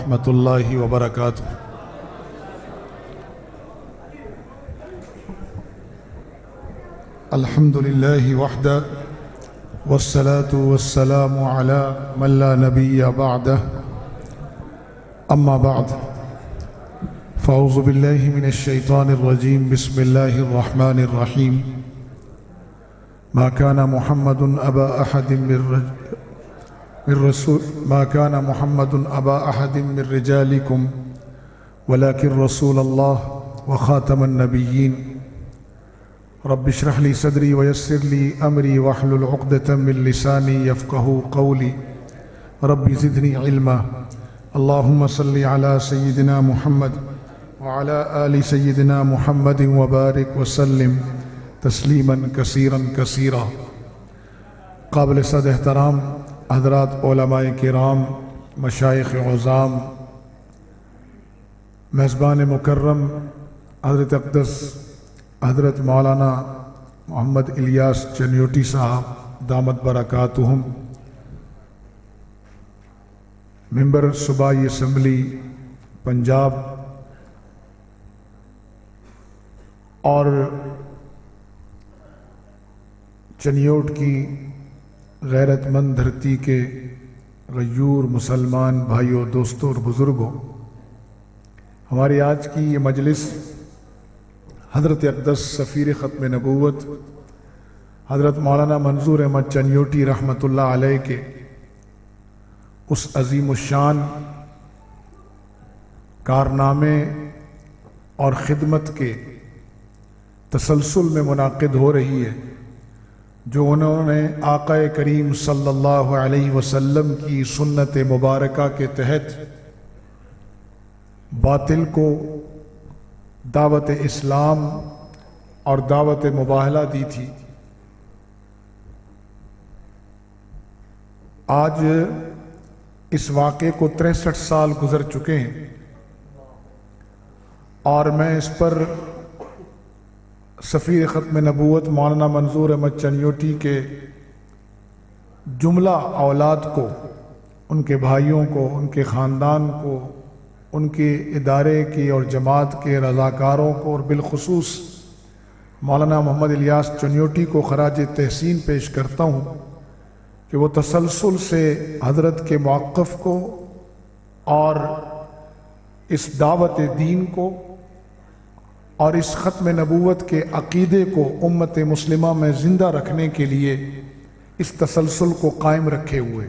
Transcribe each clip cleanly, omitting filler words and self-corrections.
ورحمة الله وبركاته. الحمد لله وحده والصلاة والسلام على من لا نبي بعده. أما بعد فأعوذ بالله من الشيطان الرجيم. بسم الله الرحمن الرحيم. ما كان محمد أبا أحد من رجالكم ولكن رسول الله وخاتم النبيين. رب اشرح لي صدري ويسر لي أمري واحلل عقدة من لساني يفقهوا قولي. رب زدني علما. اللهم صل على سيدنا محمد وعلى آل سيدنا محمد وبارك وسلم تسلیما کثیرا کثیرا. قابل صد احترام حضرات علماء کرام، مشائخ عظام، میزبان مکرم حضرت اقدس حضرت مولانا محمد الیاس چنیوٹی صاحب دامت برکاتہم، ممبر صوبائی اسمبلی پنجاب اور چنیوٹ کی غیرت مند دھرتی کے غیور مسلمان بھائیوں، دوستوں اور بزرگوں، ہماری آج کی یہ مجلس حضرت اقدس سفیر ختم نبوت حضرت مولانا منظور احمد چنیوٹی رحمۃ اللہ علیہ کے اس عظیم الشان کارنامے اور خدمت کے تسلسل میں منعقد ہو رہی ہے، جو انہوں نے آقا کریم صلی اللہ علیہ وسلم کی سنت مبارکہ کے تحت باطل کو دعوت اسلام اور دعوت مباہلہ دی تھی. آج اس واقعے کو 63 سال گزر چکے ہیں اور میں اس پر سفیر ختم نبوت مولانا منظور احمد چنیوٹی کے جملہ اولاد کو، ان کے بھائیوں کو، ان کے خاندان کو، ان کے ادارے کی اور جماعت کے رضاکاروں کو اور بالخصوص مولانا محمد الیاس چنیوٹی کو خراج تحسین پیش کرتا ہوں کہ وہ تسلسل سے حضرت کے موقف کو اور اس دعوت دین کو اور اس ختم نبوت کے عقیدے کو امت مسلمہ میں زندہ رکھنے کے لیے اس تسلسل کو قائم رکھے ہوئے.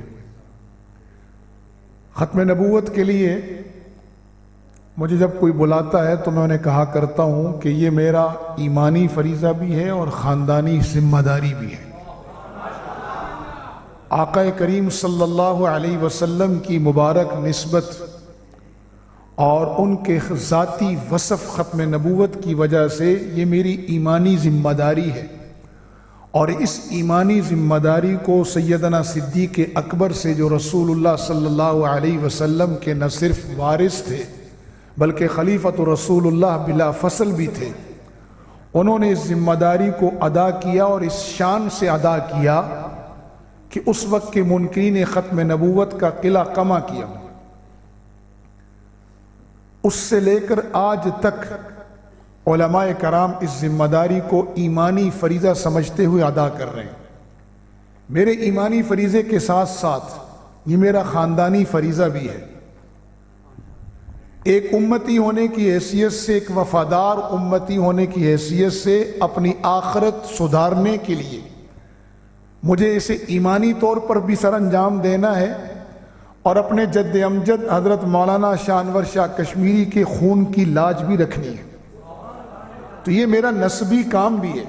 ختم نبوت کے لیے مجھے جب کوئی بلاتا ہے تو میں انہیں کہا کرتا ہوں کہ یہ میرا ایمانی فریضہ بھی ہے اور خاندانی ذمہ داری بھی ہے. آقا کریم صلی اللہ علیہ وسلم کی مبارک نسبت اور ان کے ذاتی وصف ختم نبوت کی وجہ سے یہ میری ایمانی ذمہ داری ہے، اور اس ایمانی ذمہ داری کو سیدنا صدیق اکبر سے، جو رسول اللہ صلی اللہ علیہ وسلم کے نہ صرف وارث تھے بلکہ خلیفۃ رسول اللہ بلا فصل بھی تھے، انہوں نے اس ذمہ داری کو ادا کیا اور اس شان سے ادا کیا کہ اس وقت کے منکرین ختم نبوت کا قلعہ کما کیا. اس سے لے کر آج تک علماء کرام اس ذمہ داری کو ایمانی فریضہ سمجھتے ہوئے ادا کر رہے ہیں. میرے ایمانی فریضے کے ساتھ ساتھ یہ میرا خاندانی فریضہ بھی ہے. ایک امتی ہونے کی حیثیت سے، ایک وفادار امتی ہونے کی حیثیت سے اپنی آخرت سدھارنے کے لیے مجھے اسے ایمانی طور پر بھی سر انجام دینا ہے اور اپنے جد امجد حضرت مولانا شاہ انور شاہ کشمیری کے خون کی لاج بھی رکھنی ہے. تو یہ میرا نسبی کام بھی ہے.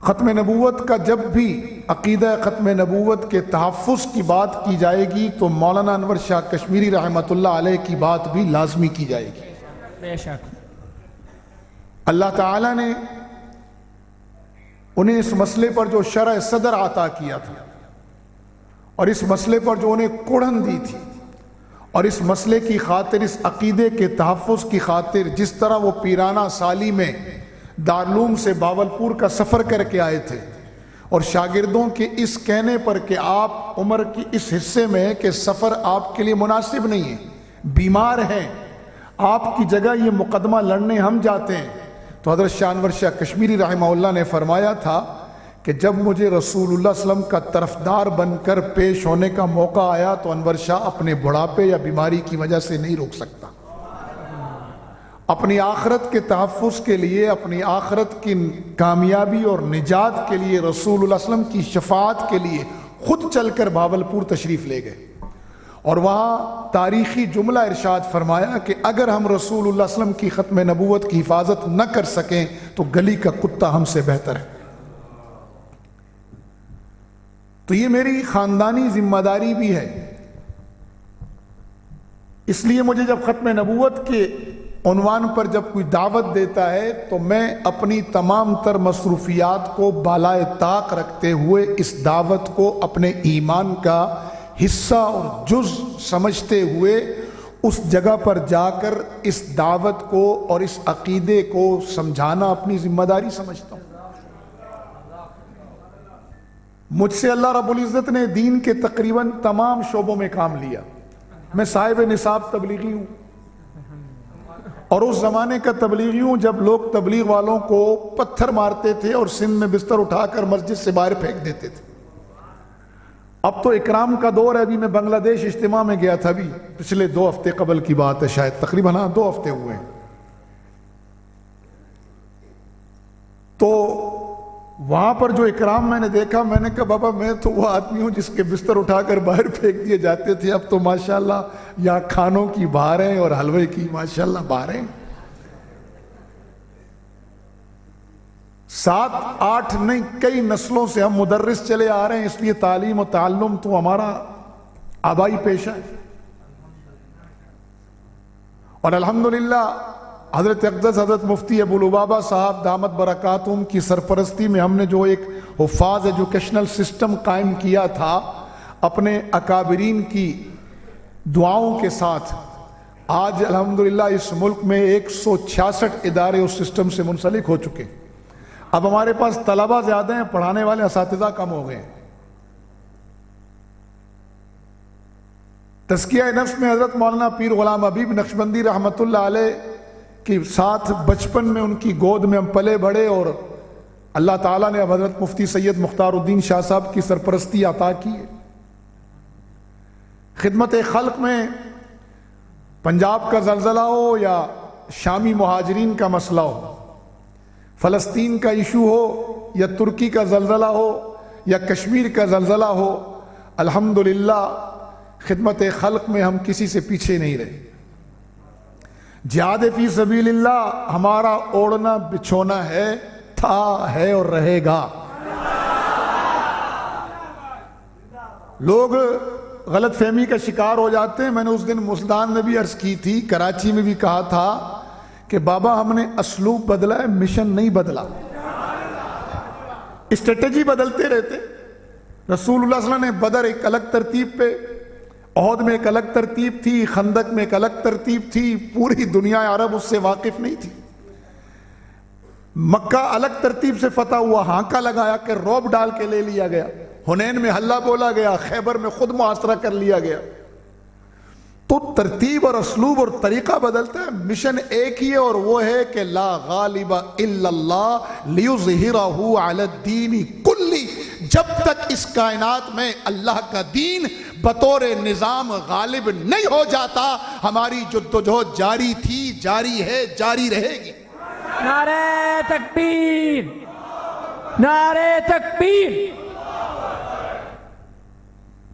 ختم نبوت کا جب بھی عقیدہ ختم نبوت کے تحفظ کی بات کی جائے گی تو مولانا انور شاہ کشمیری رحمۃ اللہ علیہ کی بات بھی لازمی کی جائے گی. بے شک اللہ تعالیٰ نے انہیں اس مسئلے پر جو شرح صدر عطا کیا تھا اور اس مسئلے پر جو انہیں کڑھن دی تھی اور اس مسئلے کی خاطر، اس عقیدے کے تحفظ کی خاطر جس طرح وہ پیرانہ سالی میں دارالعلوم سے باولپور کا سفر کر کے آئے تھے، اور شاگردوں کے اس کہنے پر کہ آپ عمر کی اس حصے میں کہ سفر آپ کے لیے مناسب نہیں ہے، بیمار ہیں، آپ کی جگہ یہ مقدمہ لڑنے ہم جاتے ہیں، تو حضرت شاہ انور شاہ کشمیری رحمہ اللہ نے فرمایا تھا کہ جب مجھے رسول اللہ صلی اللہ علیہ وسلم کا طرفدار بن کر پیش ہونے کا موقع آیا تو انور شاہ اپنے بڑھاپے یا بیماری کی وجہ سے نہیں روک سکتا، اپنی آخرت کے تحفظ کے لیے، اپنی آخرت کی کامیابی اور نجات کے لیے، رسول اللہ صلی اللہ علیہ وسلم کی شفاعت کے لیے خود چل کر بھاولپور تشریف لے گئے، اور وہاں تاریخی جملہ ارشاد فرمایا کہ اگر ہم رسول اللہ صلی اللہ علیہ وسلم کی ختم نبوت کی حفاظت نہ کر سکیں تو گلی کا کتا ہم سے بہتر ہے۔ تو یہ میری خاندانی ذمہ داری بھی ہے، اس لیے مجھے جب ختم نبوت کے عنوان پر جب کوئی دعوت دیتا ہے تو میں اپنی تمام تر مصروفیات کو بالائے طاق رکھتے ہوئے اس دعوت کو اپنے ایمان کا حصہ اور جز سمجھتے ہوئے اس جگہ پر جا کر اس دعوت کو اور اس عقیدے کو سمجھانا اپنی ذمہ داری سمجھتا ہوں۔ مجھ سے اللہ رب العزت نے دین کے تقریباً تمام شعبوں میں کام لیا، میں صاحب نصاب تبلیغی ہوں، اور اس زمانے کا تبلیغی ہوں جب لوگ تبلیغ والوں کو پتھر مارتے تھے اور سن میں بستر اٹھا کر مسجد سے باہر پھینک دیتے تھے۔ اب تو اکرام کا دور ہے، ابھی میں بنگلہ دیش اجتماع میں گیا تھا، ابھی پچھلے 2 ہفتے قبل کی بات ہے، شاید تقریباً 2 ہفتے ہوئے ہیں، تو وہاں پر جو اکرام میں نے دیکھا، میں نے کہا بابا میں تو وہ آدمی ہوں جس کے بستر اٹھا کر باہر پھینک دیے جاتے تھے، اب تو ماشاءاللہ یہاں کھانوں کی بہاریں اور حلوے کی ماشاءاللہ بہاریں۔ 7 8 نہیں کئی نسلوں سے ہم مدرس چلے آ رہے ہیں، اس لیے تعلیم و تعلم تو ہمارا آبائی پیشہ ہے، اور الحمدللہ حضرت اقدس حضرت مفتی ابو لبابہ صاحب دامت برکاتہم کی سرپرستی میں ہم نے جو ایک حفاظ ایجوکیشنل سسٹم قائم کیا تھا، اپنے اکابرین کی دعاؤں کے ساتھ آج الحمدللہ اس ملک میں 166 ادارے اس سسٹم سے منسلک ہو چکے۔ اب ہمارے پاس طلبہ زیادہ ہیں، پڑھانے والے اساتذہ کم ہو گئے ہیں۔ تزکیہ نفس میں حضرت مولانا پیر غلام حبیب نقشبندی رحمۃ اللہ علیہ کے ساتھ بچپن میں ان کی گود میں ہم پلے بڑھے، اور اللہ تعالیٰ نے اب حضرت مفتی سید مختار الدین شاہ صاحب کی سرپرستی عطا کی ہے۔ خدمت خلق میں پنجاب کا زلزلہ ہو یا شامی مہاجرین کا مسئلہ ہو، فلسطین کا ایشو ہو یا ترکی کا زلزلہ ہو یا کشمیر کا زلزلہ ہو، الحمدللہ خدمت خلق میں ہم کسی سے پیچھے نہیں رہے۔ جہاد فی سبیل اللہ ہمارا اوڑھنا بچھونا ہے، تھا، ہے اور رہے گا۔ لوگ غلط فہمی کا شکار ہو جاتے ہیں۔ میں نے اس دن ملتان میں بھی عرض کی تھی، کراچی میں بھی کہا تھا کہ بابا ہم نے اسلوب بدلا ہے، مشن نہیں بدلا، اسٹریٹجی بدلتے رہتے۔ رسول اللہ صلی اللہ علیہ وسلم نے بدر ایک الگ ترتیب پہ، احد میں ایک الگ ترتیب تھی، خندق میں ایک الگ ترتیب تھی، پوری دنیا عرب اس سے واقف نہیں تھی۔ مکہ الگ ترتیب سے فتح ہوا، ہانکا لگایا کہ روب ڈال کے لے لیا گیا، حنین میں حلہ بولا گیا، خیبر میں خود محاصرہ کر لیا گیا۔ تو ترتیب اور اسلوب اور طریقہ بدلتا ہے، مشن ایک ہی ہے، اور وہ ہے کہ لا غالب الا اللہ لیظہرہ علی الدین کلی۔ جب تک اس کائنات میں اللہ کا دین بطور نظام غالب نہیں ہو جاتا، ہماری جدوجہد جاری تھی، جاری ہے، جاری رہے گی۔ نعرہ تکبیر، نعرہ تکبیر۔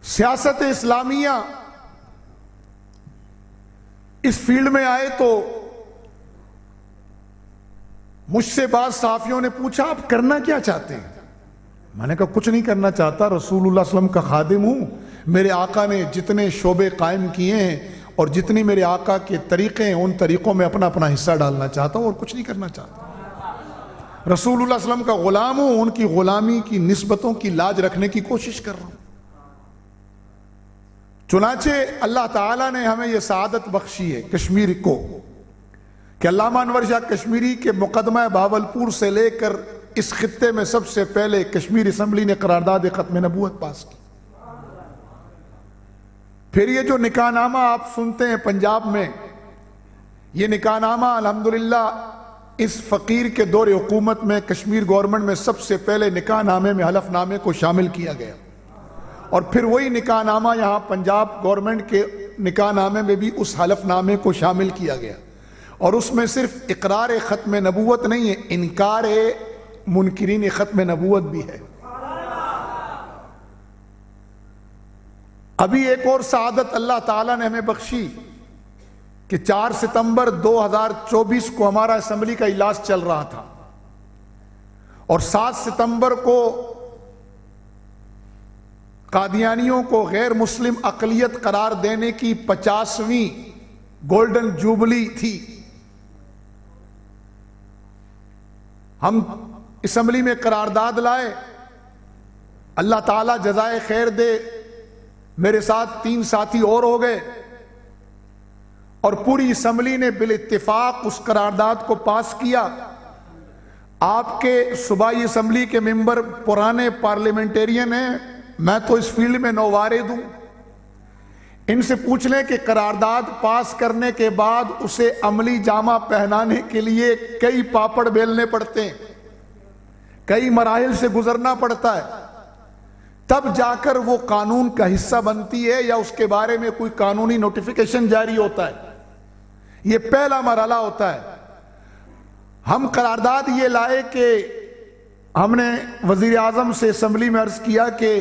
سیاست اسلامیہ اس فیلڈ میں آئے تو مجھ سے بعض صحافیوں نے پوچھا آپ کرنا کیا چاہتے ہیں؟ میں نے کہا کچھ نہیں کرنا چاہتا، رسول اللہ صلی اللہ علیہ وسلم کا خادم ہوں، میرے آقا نے جتنے شعبے قائم کیے ہیں اور جتنی میرے آقا کے طریقے ہیں ان طریقوں میں اپنا اپنا حصہ ڈالنا چاہتا ہوں اور کچھ نہیں کرنا چاہتا۔ رسول اللہ صلی اللہ علیہ وسلم کا غلام ہوں، ان کی غلامی کی نسبتوں کی لاج رکھنے کی کوشش کر رہا ہوں۔ چنانچہ اللہ تعالیٰ نے ہمیں یہ سعادت بخشی ہے کشمیر کو کہ علامہ انور شاہ کشمیری کے مقدمہ بہاولپور سے لے کر اس خطے میں سب سے پہلے کشمیر اسمبلی نے قرارداد ختم نبوت پاس کی۔ پھر یہ جو نکاح نامہ آپ سنتے ہیں پنجاب میں، یہ نکاح نامہ الحمدللہ اس فقیر کے دور حکومت میں کشمیر گورنمنٹ میں سب سے پہلے نکاح نامے میں حلف نامے کو شامل کیا گیا، اور پھر وہی نکاح نامہ یہاں پنجاب گورنمنٹ کے نکاح نامے میں بھی اس حلف نامے کو شامل کیا گیا، اور اس میں صرف اقرار ختم نبوت نہیں ہے، انکار منکرین ختم نبوت بھی ہے۔ ابھی ایک اور سعادت اللہ تعالیٰ نے ہمیں بخشی کہ 4 ستمبر 2024 کو ہمارا اسمبلی کا اجلاس چل رہا تھا، اور 7 ستمبر کو قادیانیوں کو غیر مسلم اقلیت قرار دینے کی 50ویں گولڈن جوبلی تھی۔ ہم اسمبلی میں قرارداد لائے، اللہ تعالیٰ جزائے خیر دے، میرے ساتھ 3 ساتھی اور ہو گئے، اور پوری اسمبلی نے بالاتفاق اس قرارداد کو پاس کیا۔ آپ کے صوبائی اسمبلی کے ممبر پرانے پارلیمنٹیرین ہیں، میں تو اس فیلڈ میں نووارد ہوں، ان سے پوچھ لیں کہ قرارداد پاس کرنے کے بعد اسے عملی جامہ پہنانے کے لیے کئی پاپڑ بیلنے پڑتے ہیں، کئی مراحل سے گزرنا پڑتا ہے، تب جا کر وہ قانون کا حصہ بنتی ہے یا اس کے بارے میں کوئی قانونی نوٹیفیکیشن جاری ہوتا ہے۔ یہ پہلا مرحلہ ہوتا ہے۔ ہم قرارداد یہ لائے کہ ہم نے وزیر اعظم سے اسمبلی میں عرض کیا کہ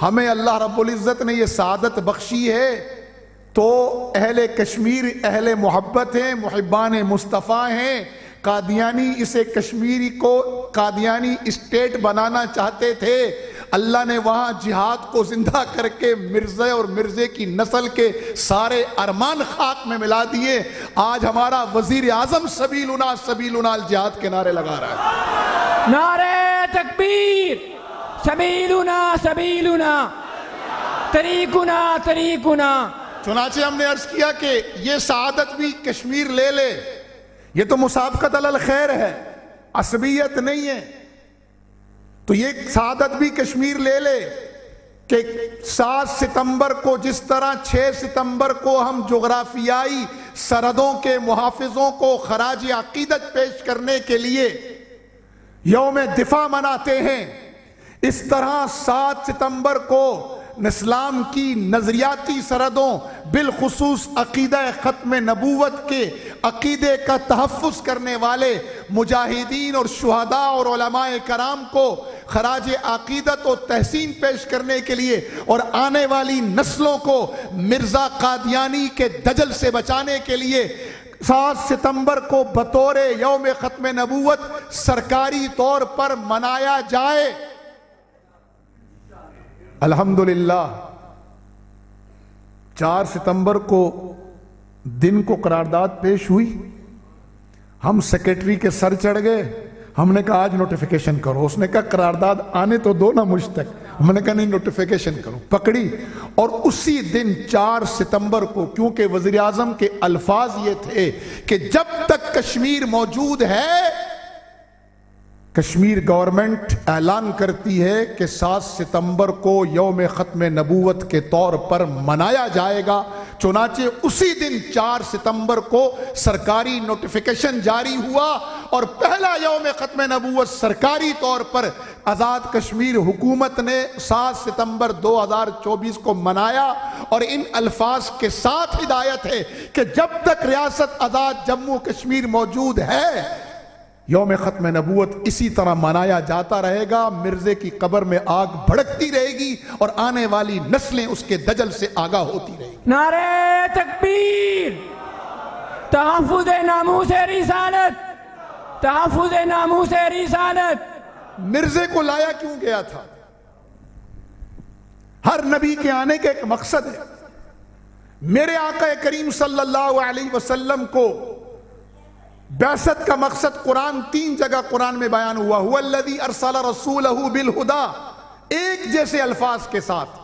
ہمیں اللہ رب العزت نے یہ سعادت بخشی ہے، تو اہل کشمیر اہل محبت ہیں، محبان مصطفیٰ ہیں، قادیانی اسے کشمیری کو قادیانی اسٹیٹ بنانا چاہتے تھے، اللہ نے وہاں جہاد کو زندہ کر کے مرزے اور مرزے کی نسل کے سارے ارمان خاک میں ملا دیے۔ آج ہمارا وزیر اعظم سبیلنا سبیلنا الجہاد کے نعرے لگا رہا ہے۔ نعرہ تکبیر، سبیلنا سبیلنا، طریقنا طریقنا۔ چنانچہ ہم نے عرض کیا کہ یہ سعادت بھی کشمیر لے لے، یہ تو مسابقت علی الخیر ہے، عصبیت نہیں ہے، تو یہ سعادت بھی کشمیر لے لے کہ 7 ستمبر کو جس طرح 6 ستمبر کو ہم جغرافیائی سرحدوں کے محافظوں کو خراج عقیدت پیش کرنے کے لیے یوم دفاع مناتے ہیں، اس طرح 7 ستمبر کو اسلام کی نظریاتی سرحدوں بالخصوص عقیدہ ختم نبوت کے عقیدے کا تحفظ کرنے والے مجاہدین اور شہداء اور علماء کرام کو خراج عقیدت و تحسین پیش کرنے کے لیے اور آنے والی نسلوں کو مرزا قادیانی کے دجل سے بچانے کے لیے 7 ستمبر کو بطور یوم ختم نبوت سرکاری طور پر منایا جائے۔ الحمدللہ 4 ستمبر کو دن کو قرارداد پیش ہوئی، ہم سیکریٹری کے سر چڑھ گئے، ہم نے کہا آج نوٹیفیکیشن کرو، اس نے کہا قرارداد آنے تو دو نا مجھ تک، ہم نے کہا نہیں نوٹیفیکیشن کرو، پکڑی، اور اسی دن 4 ستمبر کو کیونکہ وزیر اعظم کے الفاظ یہ تھے کہ جب تک کشمیر موجود ہے کشمیر گورنمنٹ اعلان کرتی ہے کہ 7 ستمبر کو یوم ختم نبوت کے طور پر منایا جائے گا، چنانچہ اسی دن 4 ستمبر کو سرکاری نوٹیفیکیشن جاری ہوا اور پہلا یوم ختم نبوت سرکاری طور پر آزاد کشمیر حکومت نے 7 ستمبر 2024 کو منایا، اور ان الفاظ کے ساتھ ہدایت ہے کہ جب تک ریاست آزاد جموں کشمیر موجود ہے یوم ختم نبوت اسی طرح منایا جاتا رہے گا، مرزے کی قبر میں آگ بھڑکتی رہے گی اور آنے والی نسلیں اس کے دجل سے آگاہ ہوتی رہے گی۔ نعرہ تکبیر، تحفظ ناموس رسالت، تحفظ ناموس رسالت۔ مرزے کو لایا کیوں گیا تھا؟ ہر نبی کے آنے کا ایک مقصد ہے۔ میرے آقا کریم صلی اللہ علیہ وسلم کو بعثت کا مقصد قرآن 3 جگہ قرآن میں بیان ہوا، هو الذی ارسل رسولہ بالہدی، ایک جیسے الفاظ کے ساتھ،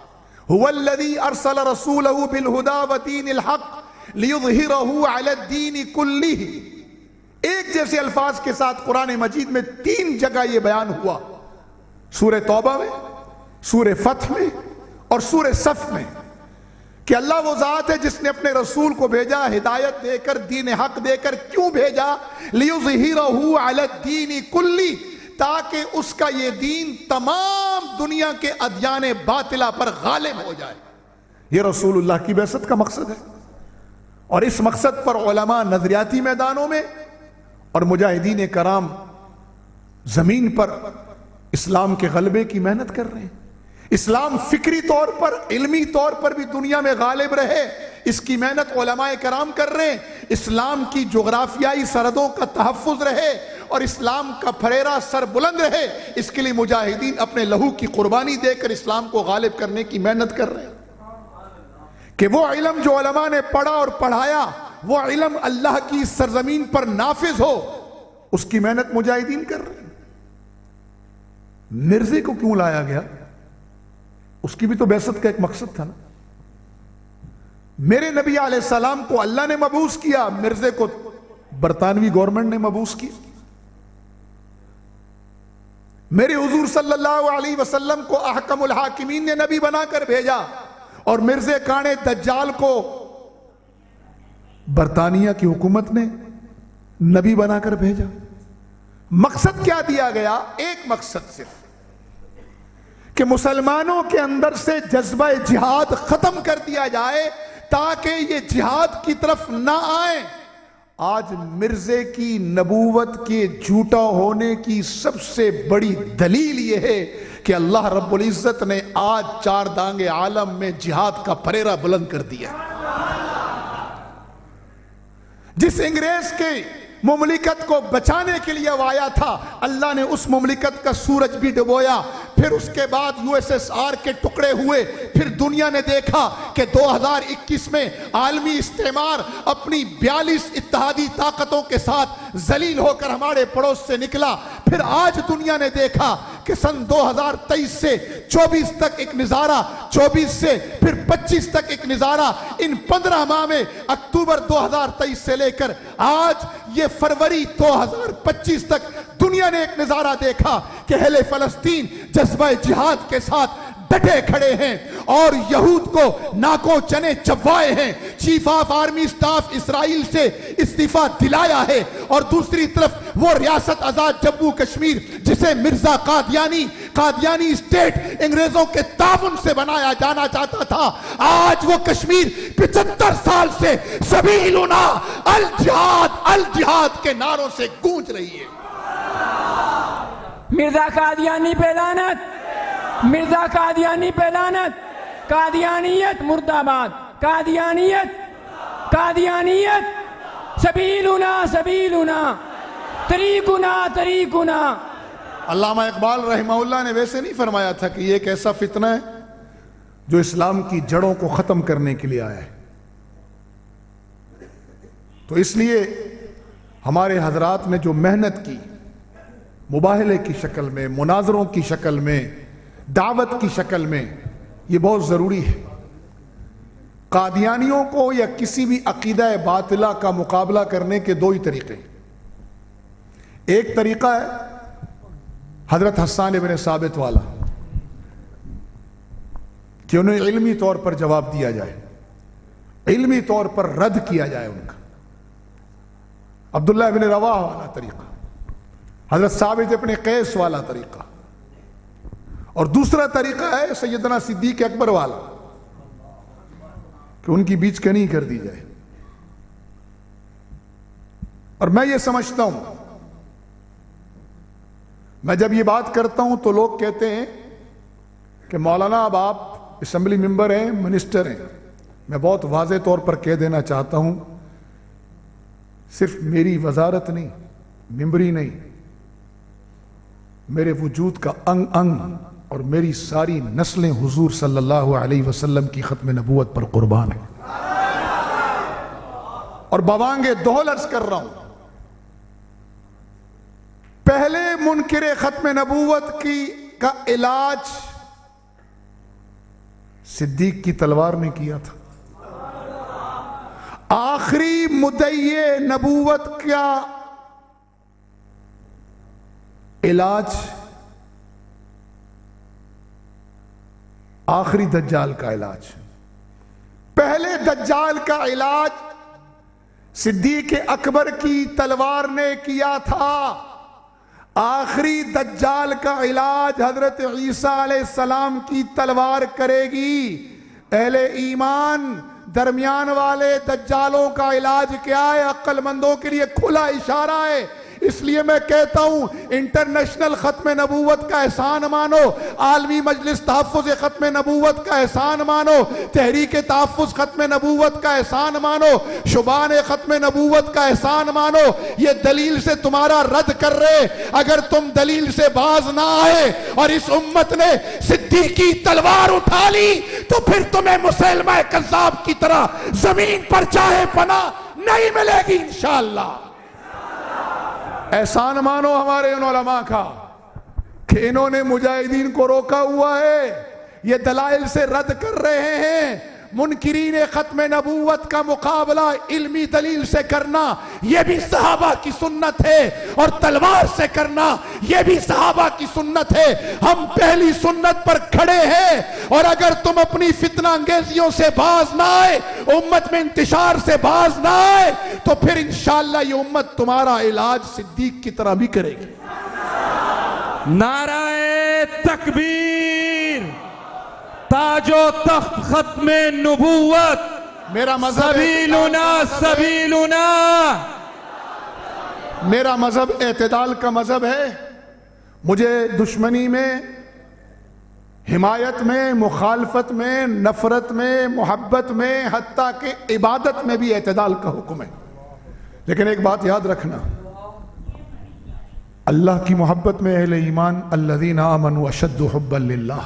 هو الذی ارسل رسولہ بالہدی ودین الحق لیظہرہ علی الدین کلہ، ایک جیسے الفاظ کے ساتھ قرآن مجید میں 3 جگہ یہ بیان ہوا، سورہ توبہ میں، سورہ فتح میں اور سورہ صف میں، کہ اللہ وہ ذات ہے جس نے اپنے رسول کو بھیجا ہدایت دے کر، دین حق دے کر۔ کیوں بھیجا؟ لِيُظْهِرَهُ عَلَى الدِّينِ كُلِّهِ، تاکہ اس کا یہ دین تمام دنیا کے ادیان باطلہ پر غالب ہو جائے۔ یہ رسول اللہ کی بعثت کا مقصد ہے، اور اس مقصد پر علماء نظریاتی میدانوں میں اور مجاہدین کرام زمین پر اسلام کے غلبے کی محنت کر رہے ہیں۔ اسلام فکری طور پر، علمی طور پر بھی دنیا میں غالب رہے، اس کی محنت علماء کرام کر رہے ہیں۔ اسلام کی جغرافیائی سرحدوں کا تحفظ رہے اور اسلام کا پھریرا سر بلند رہے، اس کے لیے مجاہدین اپنے لہو کی قربانی دے کر اسلام کو غالب کرنے کی محنت کر رہے ہیں۔ کہ وہ علم جو علماء نے پڑھا اور پڑھایا، وہ علم اللہ کی سرزمین پر نافذ ہو، اس کی محنت مجاہدین کر رہے ہیں۔ مرزے کو کیوں لایا گیا؟ اس کی بھی تو بعثت کا ایک مقصد تھا نا۔ میرے نبی علیہ السلام کو اللہ نے مبعوث کیا، مرزے کو برطانوی گورنمنٹ نے مبعوث کیا۔ میرے حضور صلی اللہ علیہ وسلم کو احکم الحاکمین نے نبی بنا کر بھیجا، اور مرزے کانے دجال کو برطانیہ کی حکومت نے نبی بنا کر بھیجا۔ مقصد کیا دیا گیا؟ ایک مقصد صرف، کہ مسلمانوں کے اندر سے جذبہ جہاد ختم کر دیا جائے تاکہ یہ جہاد کی طرف نہ آئیں۔ آج مرزے کی نبوت کے جھوٹا ہونے کی سب سے بڑی دلیل یہ ہے کہ اللہ رب العزت نے آج 4 دانگ عالم میں جہاد کا پھریرا بلند کر دیا۔ جس انگریز کے مملکت کو بچانے کے لیے وہ آیا تھا، اللہ نے اس مملکت کا سورج بھی ڈبویا۔ پھر اس کے بعد USSR کے ٹکڑے ہوئے، پھر دنیا نے دیکھا کہ 2021 میں عالمی استعمار اپنی 42 اتحادی طاقتوں کے ساتھ ذلیل ہو کر ہمارے پڑوس سے نکلا۔ پھر آج دنیا نے دیکھا کہ سن 2023 سے 24 تک ایک نظارہ، 24 سے پھر 25 تک ایک نظارہ، ان 15 ماہ میں اکتوبر 2023 سے لے کر آج یہ فروری 2025 تک دنیا نے ایک نظارہ دیکھا کہ اہل فلسطین جذبہ جہاد کے ساتھ ڈٹے کھڑے ہیں اور یہود کو ناکوں چنے چبوائے ہیں۔ چیف آف آرمی سٹاف اسرائیل سے استعفیٰ دلایا ہے، اور دوسری طرف وہ ریاست آزاد جموں کشمیر جسے مرزا قادیانی اسٹیٹ انگریزوں کے تعاون سے بنایا جانا چاہتا تھا، آج وہ کشمیر 75 سال سے سبیلنا الجہاد الجہاد کے نعروں سے گونج رہی ہے۔ مرزا قادیانی پہ لعنت، مرزا قادیانی پہ لعنت، قادیانیت مرد آباد، قادیانیت سبیلنا سبیلنا، طریقنا طریقنا۔ علامہ اقبال رحمہ اللہ نے ویسے نہیں فرمایا تھا کہ یہ ایک ایسا فتنہ ہے جو اسلام کی جڑوں کو ختم کرنے کے لیے آیا ہے؟ تو اس لیے ہمارے حضرات نے جو محنت کی، مباہلے کی شکل میں، مناظروں کی شکل میں، دعوت کی شکل میں، یہ بہت ضروری ہے۔ قادیانیوں کو یا کسی بھی عقیدہ باطلہ کا مقابلہ کرنے کے 2 ہی طریقے۔ ایک طریقہ ہے حضرت حسان ابن ثابت والا، کہ انہیں علمی طور پر جواب دیا جائے، علمی طور پر رد کیا جائے ان کا۔ عبداللہ ابن رواح والا طریقہ، حضرت ثابت ابن قیس والا طریقہ، اور دوسرا طریقہ ہے سیدنا صدیق اکبر والا، کہ ان کی بیچ کنی کر دی جائے۔ اور میں یہ سمجھتا ہوں، میں جب یہ بات کرتا ہوں تو لوگ کہتے ہیں کہ مولانا اب آپ اسمبلی ممبر ہیں، منسٹر ہیں۔ میں بہت واضح طور پر کہہ دینا چاہتا ہوں، صرف میری وزارت نہیں، ممبری نہیں، میرے وجود کا انگ انگ اور میری ساری نسلیں حضور صلی اللہ علیہ وسلم کی ختم نبوت پر قربان ہیں۔ اور بوانگے دوہل عرض کر رہا ہوں، پہلے منکر ختم نبوت کا علاج صدیق کی تلوار نے کیا تھا۔ آخری مدعی نبوت کا علاج آخری دجال کا علاج. پہلے دجال کا علاج صدیق اکبر کی تلوار نے کیا تھا. آخری دجال کا علاج حضرت عیسیٰ علیہ السلام کی تلوار کرے گی. اہل ایمان درمیان والے دجالوں کا علاج کیا ہے؟ عقل مندوں کے لیے کھلا اشارہ ہے. اس لیے میں کہتا ہوں انٹرنیشنل ختم نبوت کا احسان مانو، عالمی مجلس تحفظ ختم نبوت کا احسان مانو، تحریک تحفظ ختم نبوت کا احسان مانو، شبان ختم نبوت کا احسان مانو. یہ دلیل سے تمہارا رد کر رہے. اگر تم دلیل سے باز نہ آئے اور اس امت نے صدیقی تلوار اٹھا لی تو پھر تمہیں مسلمہ کذاب کی طرح زمین پر چاہے پناہ نہیں ملے گی انشاءاللہ. احسان مانو ہمارے ان علماء کا کہ انہوں نے مجاہدین کو روکا ہوا ہے. یہ دلائل سے رد کر رہے ہیں. منکرین ختم نبوت کا مقابلہ علمی دلیل سے کرنا یہ بھی صحابہ کی سنت ہے، اور تلوار سے کرنا یہ بھی صحابہ کی سنت ہے. ہم پہلی سنت پر کھڑے ہیں، اور اگر تم اپنی فتنہ انگیزیوں سے باز نہ آئے، امت میں انتشار سے باز نہ آئے، تو پھر انشاءاللہ یہ امت تمہارا علاج صدیق کی طرح بھی کرے گی. نعرہ تکبیر، تاج و تخت ختم نبوت، میرا مذہب سبیلنا سبیلنا. میرا مذہب اعتدال کا مذہب ہے. مجھے دشمنی میں، حمایت میں، مخالفت میں، نفرت میں، محبت میں، حتیٰ کہ عبادت میں بھی اعتدال کا حکم ہے. لیکن ایک بات یاد رکھنا، اللہ کی محبت میں اہل ایمان الذین آمنوا اشد حبا للہ،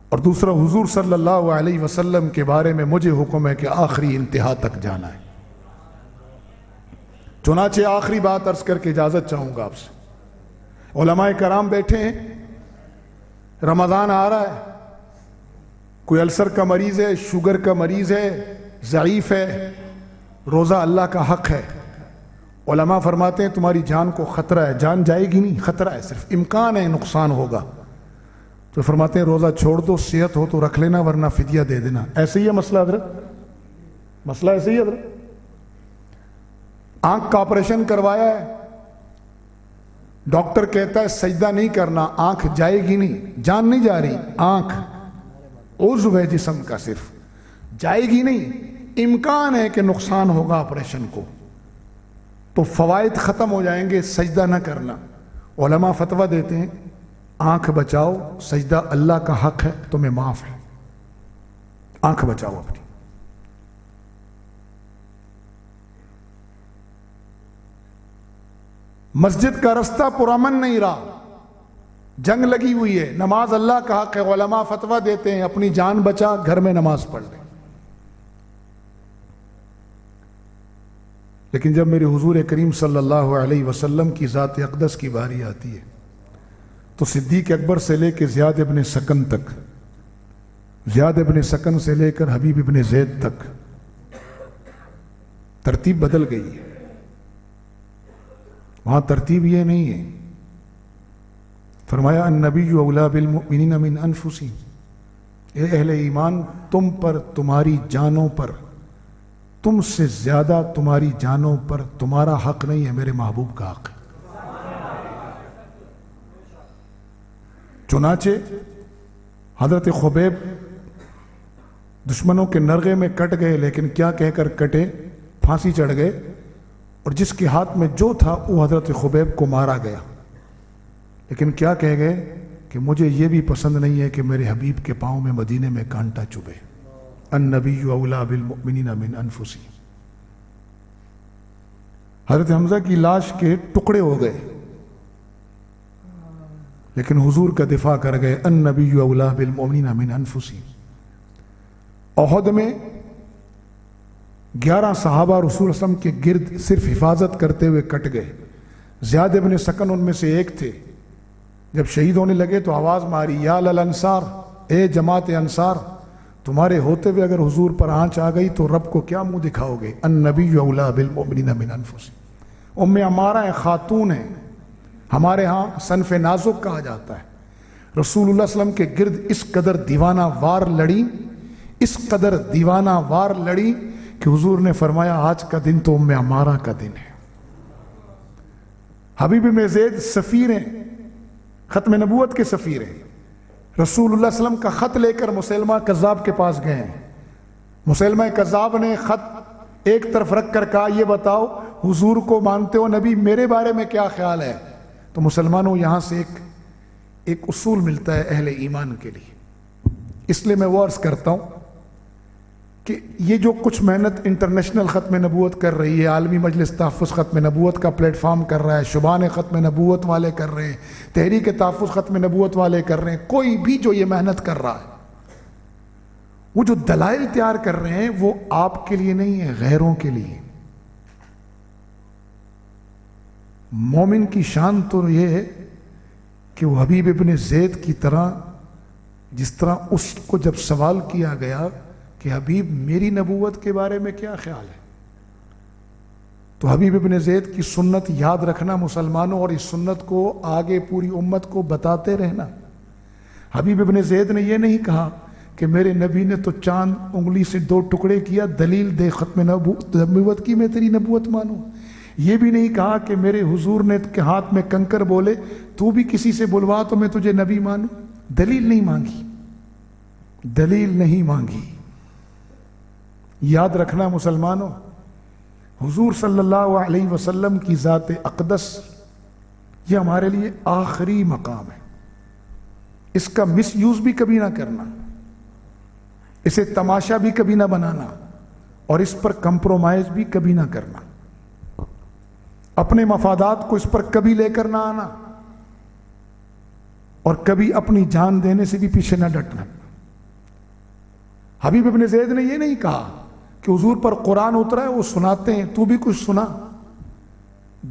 اور دوسرا حضور صلی اللہ علیہ وسلم کے بارے میں مجھے حکم ہے کہ آخری انتہا تک جانا ہے. چنانچہ آخری بات عرض کر کے اجازت چاہوں گا آپ سے. علماء کرام بیٹھے ہیں، رمضان آ رہا ہے، کوئی السر کا مریض ہے، شوگر کا مریض ہے، ضعیف ہے، روزہ اللہ کا حق ہے. علماء فرماتے ہیں تمہاری جان کو خطرہ ہے. جان جائے گی نہیں، خطرہ ہے، صرف امکان ہے نقصان ہوگا. تو فرماتے ہیں روزہ چھوڑ دو، صحت ہو تو رکھ لینا ورنہ فدیہ دے دینا. ایسے ہی ہے مسئلہ حضرت، مسئلہ ایسے ہی حضرت. آنکھ کا آپریشن کروایا ہے، ڈاکٹر کہتا ہے سجدہ نہیں کرنا، آنکھ جائے گی نہیں، جان نہیں جا رہی، آنکھ عضو ہے جسم کا، صرف جائے گی نہیں، امکان ہے کہ نقصان ہوگا آپریشن کو، تو فوائد ختم ہو جائیں گے، سجدہ نہ کرنا. علماء فتویٰ دیتے ہیں آنکھ بچاؤ، سجدہ اللہ کا حق ہے، تمہیں معاف ہے، آنکھ بچاؤ اپنی. مسجد کا رستہ پرامن نہیں رہا، جنگ لگی ہوئی ہے، نماز اللہ کا حق ہے. علماء فتویٰ دیتے ہیں اپنی جان بچا، گھر میں نماز پڑھ لے. لیکن جب میرے حضور کریم صلی اللہ علیہ وسلم کی ذات اقدس کی باری آتی ہے تو صدیق اکبر سے لے کے زیاد ابن سکن تک، زیاد ابن سکن سے لے کر حبیب ابن زید تک ترتیب بدل گئی ہے. وہاں ترتیب یہ نہیں ہے. فرمایا النبی اولی بالمؤمنین من انفسہم، اے اہل ایمان تم پر، تمہاری جانوں پر، تم سے زیادہ تمہاری جانوں پر تمہارا حق نہیں ہے، میرے محبوب کا حق ہے. چنانچہ حضرت خبیب دشمنوں کے نرغے میں کٹ گئے، لیکن کیا کہہ کر کٹے؟ پھانسی چڑھ گئے، اور جس کے ہاتھ میں جو تھا وہ حضرت خبیب کو مارا گیا. لیکن کیا کہہ گئے کہ مجھے یہ بھی پسند نہیں ہے کہ میرے حبیب کے پاؤں میں مدینے میں کانٹا چبھے. النبی اولی بالمؤمنین من انفسہم. حضرت حمزہ کی لاش کے ٹکڑے ہو گئے، لیکن حضور کا دفاع کر گئے. النبی اولی بالمؤمنین من انفسہم. احد میں 11 صحابہ رسول صلی اللہ علیہ وسلم کے گرد صرف حفاظت کرتے ہوئے کٹ گئے. زیاد ابن سکن ان میں سے ایک تھے. جب شہید ہونے لگے تو آواز ماری، یا للانصار، اے جماعت انصار، تمہارے ہوتے ہوئے اگر حضور پر آنچ آ گئی تو رب کو کیا منہ دکھاؤ گے؟ النبی اولی بالمؤمنین من انفسہم. ام عمارہ خاتون ہیں، ہمارے ہاں صنف نازک کہا جاتا ہے. رسول اللہ صلی اللہ علیہ وسلم کے گرد اس قدر دیوانہ وار لڑی، اس قدر دیوانہ وار لڑی کہ حضور نے فرمایا آج کا دن تو ام عمارہ کا دن ہے. حبیب بن زید سفیر ہیں، ختم نبوت کے سفیر ہیں. رسول اللہ صلی اللہ علیہ وسلم کا خط لے کر مسیلمہ کذاب کے پاس گئے ہیں. مسیلمہ کذاب نے خط ایک طرف رکھ کر کہا یہ بتاؤ حضور کو مانتے ہو نبی، میرے بارے میں کیا خیال ہے؟ تو مسلمانوں یہاں سے ایک اصول ملتا ہے اہل ایمان کے لیے. اس لیے میں وہ عرض کرتا ہوں کہ یہ جو کچھ محنت انٹرنیشنل ختم نبوت کر رہی ہے، عالمی مجلس تحفظ ختم نبوت کا پلیٹ فارم کر رہا ہے، شبان ختم نبوت والے کر رہے ہیں، تحریک تحفظ ختم نبوت والے کر رہے ہیں، کوئی بھی جو یہ محنت کر رہا ہے، وہ جو دلائل تیار کر رہے ہیں وہ آپ کے لیے نہیں ہے، غیروں کے لیے. مومن کی شان تو یہ ہے کہ وہ حبیب ابن زید کی طرح، جس طرح اس کو جب سوال کیا گیا کہ حبیب میری نبوت کے بارے میں کیا خیال ہے، تو حبیب ابن زید کی سنت یاد رکھنا مسلمانوں، اور اس سنت کو آگے پوری امت کو بتاتے رہنا. حبیب ابن زید نے یہ نہیں کہا کہ میرے نبی نے تو چاند انگلی سے 2 ٹکڑے کیا، دلیل دے ختم نبوت کی، میں تیری نبوت مانوں. یہ بھی نہیں کہا کہ میرے حضور نے کے ہاتھ میں کنکر بولے تو بھی کسی سے بلوا تو میں تجھے نبی مانوں. دلیل نہیں مانگی، دلیل نہیں مانگی. یاد رکھنا مسلمانوں، حضور صلی اللہ علیہ وسلم کی ذات اقدس یہ ہمارے لیے آخری مقام ہے. اس کا مس یوز بھی کبھی نہ کرنا، اسے تماشا بھی کبھی نہ بنانا، اور اس پر کمپرومائز بھی کبھی نہ کرنا. اپنے مفادات کو اس پر کبھی لے کر نہ آنا، اور کبھی اپنی جان دینے سے بھی پیچھے نہ ڈٹنا. حبیب ابن زید نے یہ نہیں کہا کہ حضور پر قرآن اترا ہے وہ سناتے ہیں تو بھی کچھ سنا.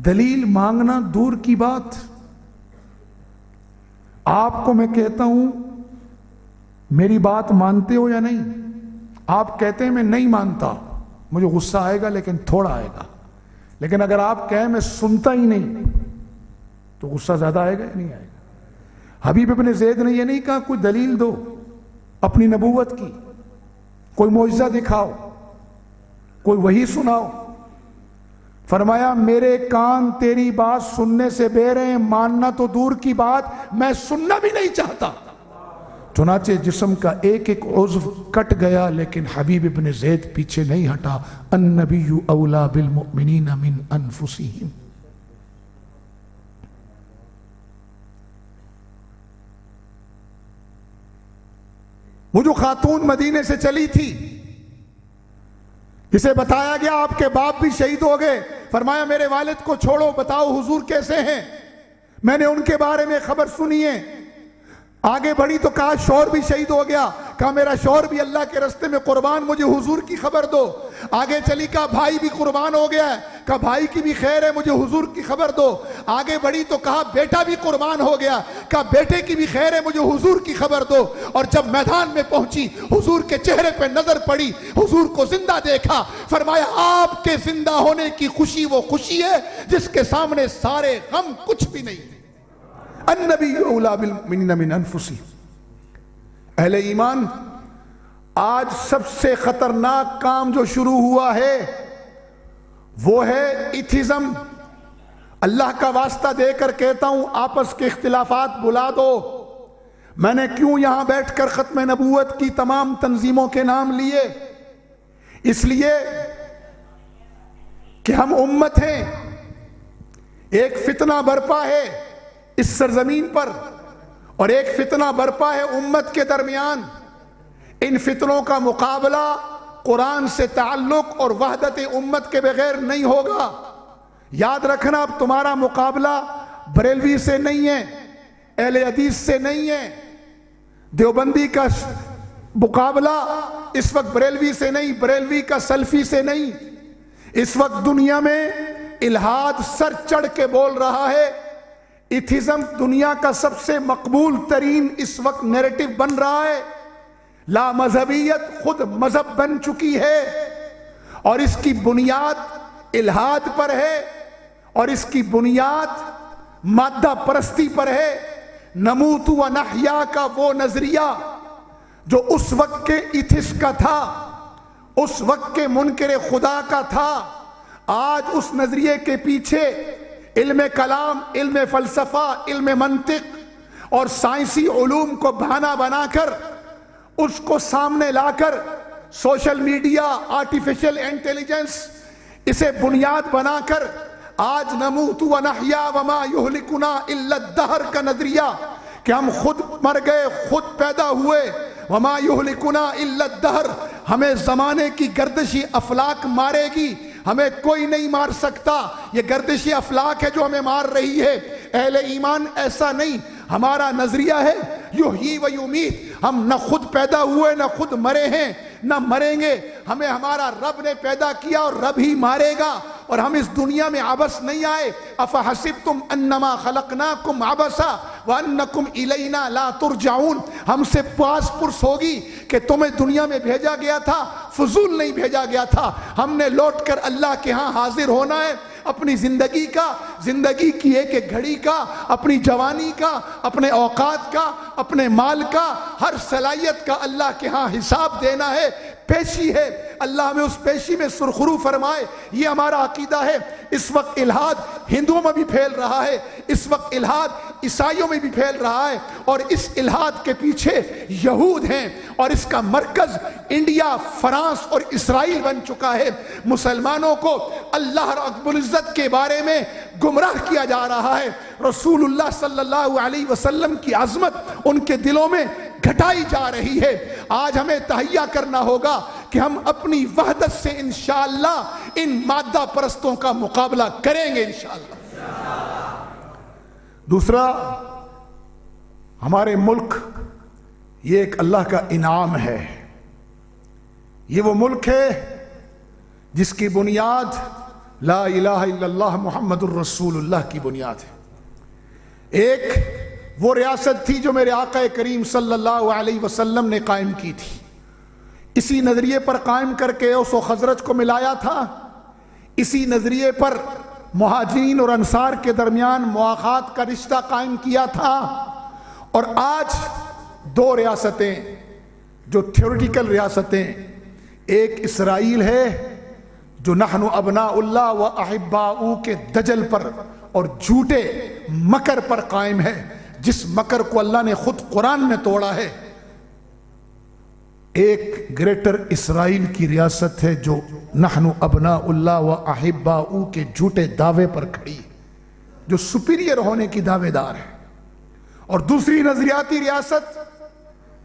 دلیل مانگنا دور کی بات. آپ کو میں کہتا ہوں میری بات مانتے ہو یا نہیں؟ آپ کہتے ہیں میں نہیں مانتا، مجھے غصہ آئے گا لیکن تھوڑا آئے گا. لیکن اگر آپ کہیں میں سنتا ہی نہیں تو غصہ زیادہ آئے گا یا نہیں آئے گا؟ حبیب ابن زید نے یہ نہیں کہا کوئی دلیل دو اپنی نبوت کی، کوئی معجزہ دکھاؤ، کوئی وحی سناؤ. فرمایا میرے کان تیری بات سننے سے بے رہے ہیں، ماننا تو دور کی بات میں سننا بھی نہیں چاہتا. چنانچہ جسم کا ایک ایک عضو کٹ گیا لیکن حبیب ابن زید پیچھے نہیں ہٹا. النبی اولا بالمؤمنین من انفسہم. وہ جو خاتون مدینے سے چلی تھی جسے بتایا گیا آپ کے باپ بھی شہید ہو گئے، فرمایا میرے والد کو چھوڑو، بتاؤ حضور کیسے ہیں. میں نے ان کے بارے میں خبر سنی ہے. آگے بڑھی تو کہا شوہر بھی شہید ہو گیا، کہا میرا شوہر بھی اللہ کے رستے میں قربان، مجھے حضور کی خبر دو. آگے چلی کہا بھائی بھی قربان ہو گیا ہے، کہا بھائی کی بھی خیر ہے، مجھے حضور کی خبر دو. آگے بڑھی تو کہا بیٹا بھی قربان ہو گیا، کہا بیٹے کی بھی خیر ہے، مجھے حضور کی خبر دو. اور جب میدان میں پہنچی حضور کے چہرے پہ نظر پڑی، حضور کو زندہ دیکھا، فرمایا آپ کے زندہ ہونے کی خوشی وہ خوشی ہے جس کے سامنے سارے غم کچھ بھی نہیں. النبی اولا بالمؤمنین من انفسہم. اہل ایمان، آج سب سے خطرناک کام جو شروع ہوا ہے وہ ہے ایتھزم. اللہ کا واسطہ دے کر کہتا ہوں آپس کے اختلافات بلا دو. میں نے کیوں یہاں بیٹھ کر ختم نبوت کی تمام تنظیموں کے نام لیے؟ اس لیے کہ ہم امت ہیں، ایک فتنہ برپا ہے اس سرزمین پر اور ایک فتنہ برپا ہے امت کے درمیان. ان فتنوں کا مقابلہ قرآن سے تعلق اور وحدت امت کے بغیر نہیں ہوگا. یاد رکھنا اب تمہارا مقابلہ بریلوی سے نہیں ہے، اہل حدیث سے نہیں ہے. دیوبندی کا مقابلہ اس وقت بریلوی سے نہیں، بریلوی کا سلفی سے نہیں. اس وقت دنیا میں الہاد سر چڑھ کے بول رہا ہے. ایتھزم دنیا کا سب سے مقبول ترین اس وقت نیریٹو بن رہا ہے. لا مذہبیت خود مذہب بن چکی ہے اور اس کی بنیاد الہاد پر ہے اور اس کی بنیاد مادہ پرستی پر ہے، نموت و نحیا کا وہ نظریہ جو اس وقت کے ایتھس کا تھا، اس وقت کے منکر خدا کا تھا، آج اس نظریے کے پیچھے علم کلام، علم فلسفہ، علم منطق اور سائنسی علوم کو بہانہ بنا کر اس کو سامنے لا کر سوشل میڈیا، آرٹیفیشل انٹیلیجنس اسے بنیاد بنا کر آج نموت و نحیا وما یہلکنا الا الدہر کا نظریہ کہ ہم خود مر گئے، خود پیدا ہوئے، وما یہلکنا الا الدہر، ہمیں زمانے کی گردشی افلاک مارے گی، ہمیں کوئی نہیں مار سکتا، یہ گردشی افلاک ہے جو ہمیں مار رہی ہے۔ اہل ایمان ایسا نہیں، ہمارا نظریہ ہے یحیی و یمیت، ہم نہ خود پیدا ہوئے نہ خود مرے ہیں نہ مریں گے، ہمیں ہمارا رب نے پیدا کیا اور رب ہی مارے گا، اور ہم اس دنیا میں عبث نہیں آئے۔ افحسبتم انما خلقناکم عبثا وانکم الینا لا ترجعون، ہم سے پاس پرس ہوگی کہ تمہیں دنیا میں بھیجا گیا تھا، فضول نہیں بھیجا گیا تھا، ہم نے لوٹ کر اللہ کے ہاں حاضر ہونا ہے۔ اپنی زندگی کا، زندگی کی ایک ایک گھڑی کا، اپنی جوانی کا، اپنے اوقات کا، اپنے مال کا، ہر صلاحیت کا اللہ کے ہاں حساب دینا ہے، پیشی ہے۔ اللہ ہمیں اس پیشی میں سرخرو فرمائے، یہ ہمارا عقیدہ ہے۔ اس وقت الحاد ہندوؤں میں بھی پھیل رہا ہے، اس وقت الحاد عیسائیوں میں بھی پھیل رہا ہے، اور اس الحاد کے پیچھے یہود ہیں، اور اس کا مرکز انڈیا، فرانس اور اسرائیل بن چکا ہے۔ مسلمانوں کو اللہ رب العزت کے بارے میں گمراہ کیا جا رہا ہے، رسول اللہ صلی اللہ علیہ وسلم کی عظمت ان کے دلوں میں گھٹائی جا رہی ہے۔ آج ہمیں تہیہ کرنا ہوگا کہ ہم اپنی وحدت سے انشاءاللہ ان مادہ پرستوں کا مقابلہ کریں گے انشاءاللہ۔ دوسرا، ہمارے ملک یہ ایک اللہ کا انعام ہے، یہ وہ ملک ہے جس کی بنیاد لا الہ الا اللہ محمد الرسول اللہ کی بنیاد ہے۔ ایک وہ ریاست تھی جو میرے آقا کریم صلی اللہ علیہ وسلم نے قائم کی تھی، اسی نظریے پر قائم کر کے اوس و خزرج کو ملایا تھا، اسی نظریے پر مہاجرین اور انصار کے درمیان مواخات کا رشتہ قائم کیا تھا، اور آج دو ریاستیں جو تھیوریٹیکل ریاستیں، ایک اسرائیل ہے جو نحن ابناء اللہ و احباؤ کے دجل پر اور جھوٹے مکر پر قائم ہے، جس مکر کو اللہ نے خود قرآن میں توڑا ہے۔ ایک گریٹر اسرائیل کی ریاست ہے جو نحن ابناء اللہ و احباؤ کے جھوٹے دعوے پر کھڑی، جو سپیریئر ہونے کی دعوے دار ہے۔ اور دوسری نظریاتی ریاست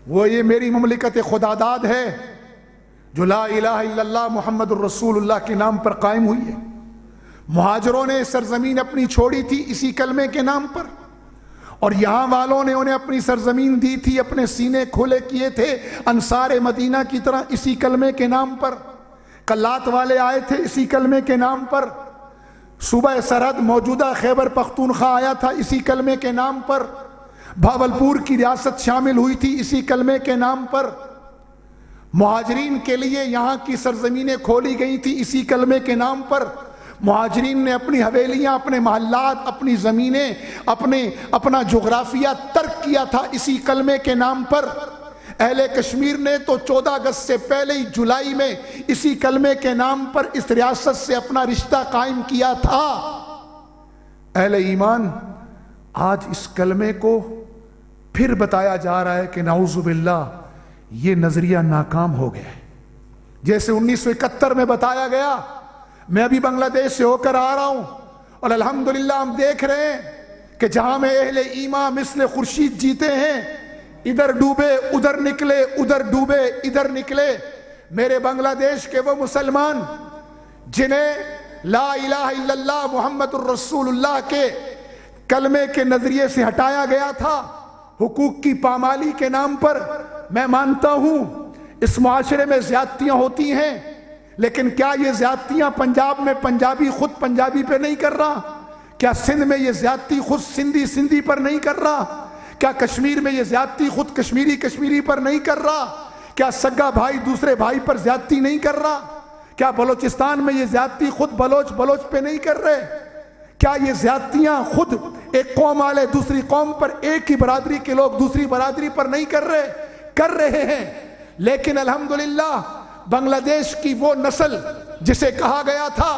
وہ یہ میری مملکت خداداد ہے جو لا الہ الا اللہ محمد الرسول اللہ کے نام پر قائم ہوئی ہے۔ مہاجروں نے سرزمین اپنی چھوڑی تھی اسی کلمے کے نام پر، اور یہاں والوں نے انہیں اپنی سرزمین دی تھی، اپنے سینے کھلے کیے تھے انصار مدینہ کی طرح اسی کلمے کے نام پر۔ کلات والے آئے تھے اسی کلمے کے نام پر، صوبہ سرحد موجودہ خیبر پختونخوا آیا تھا اسی کلمے کے نام پر، بھاولپور کی ریاست شامل ہوئی تھی اسی کلمے کے نام پر، مہاجرین کے لیے یہاں کی سرزمینیں کھولی گئی تھی اسی کلمے کے نام پر۔ مہاجرین نے اپنی حویلیاں، اپنے محلات، اپنی زمینیں، اپنا جغرافیہ ترک کیا تھا اسی کلمے کے نام پر۔ اہل کشمیر نے تو 14 اگست سے پہلے ہی جولائی میں اسی کلمے کے نام پر اس ریاست سے اپنا رشتہ قائم کیا تھا۔ اہل ایمان، آج اس کلمے کو پھر بتایا جا رہا ہے کہ نعوذ باللہ یہ نظریہ ناکام ہو گیا ہے، جیسے 1971 میں بتایا گیا۔ میں ابھی بنگلہ دیش سے ہو کر آ رہا ہوں، اور الحمدللہ ہم دیکھ رہے ہیں کہ جہاں میں اہل ایمان مثل خورشید جیتے ہیں، ادھر ڈوبے ادھر نکلے، ادھر ڈوبے ادھر نکلے۔ میرے بنگلہ دیش کے وہ مسلمان جنہیں لا الہ الا اللہ محمد الرسول اللہ کے کلمے کے نظریے سے ہٹایا گیا تھا حقوق کی پامالی کے نام پر، میں مانتا ہوں اس معاشرے میں زیادتیاں ہوتی ہیں، لیکن کیا یہ زیادتیاں پنجاب میں پنجابی خود پنجابی پہ نہیں کر رہا؟ کیا سندھ میں یہ زیادتی خود سندھی پر نہیں کر رہا؟ کیا کشمیر میں یہ زیادتی خود کشمیری پر نہیں کر رہا؟ کیا سگا بھائی دوسرے بھائی پر زیادتی نہیں کر رہا؟ کیا بلوچستان میں یہ زیادتی خود بلوچ پہ نہیں کر رہے؟ کیا یہ زیادتیاں خود ایک قوم والے دوسری قوم پر، ایک ہی برادری کے لوگ دوسری برادری پر نہیں کر رہے ہیں، لیکن الحمدللہ بنگلہ دیش کی وہ نسل جسے کہا گیا تھا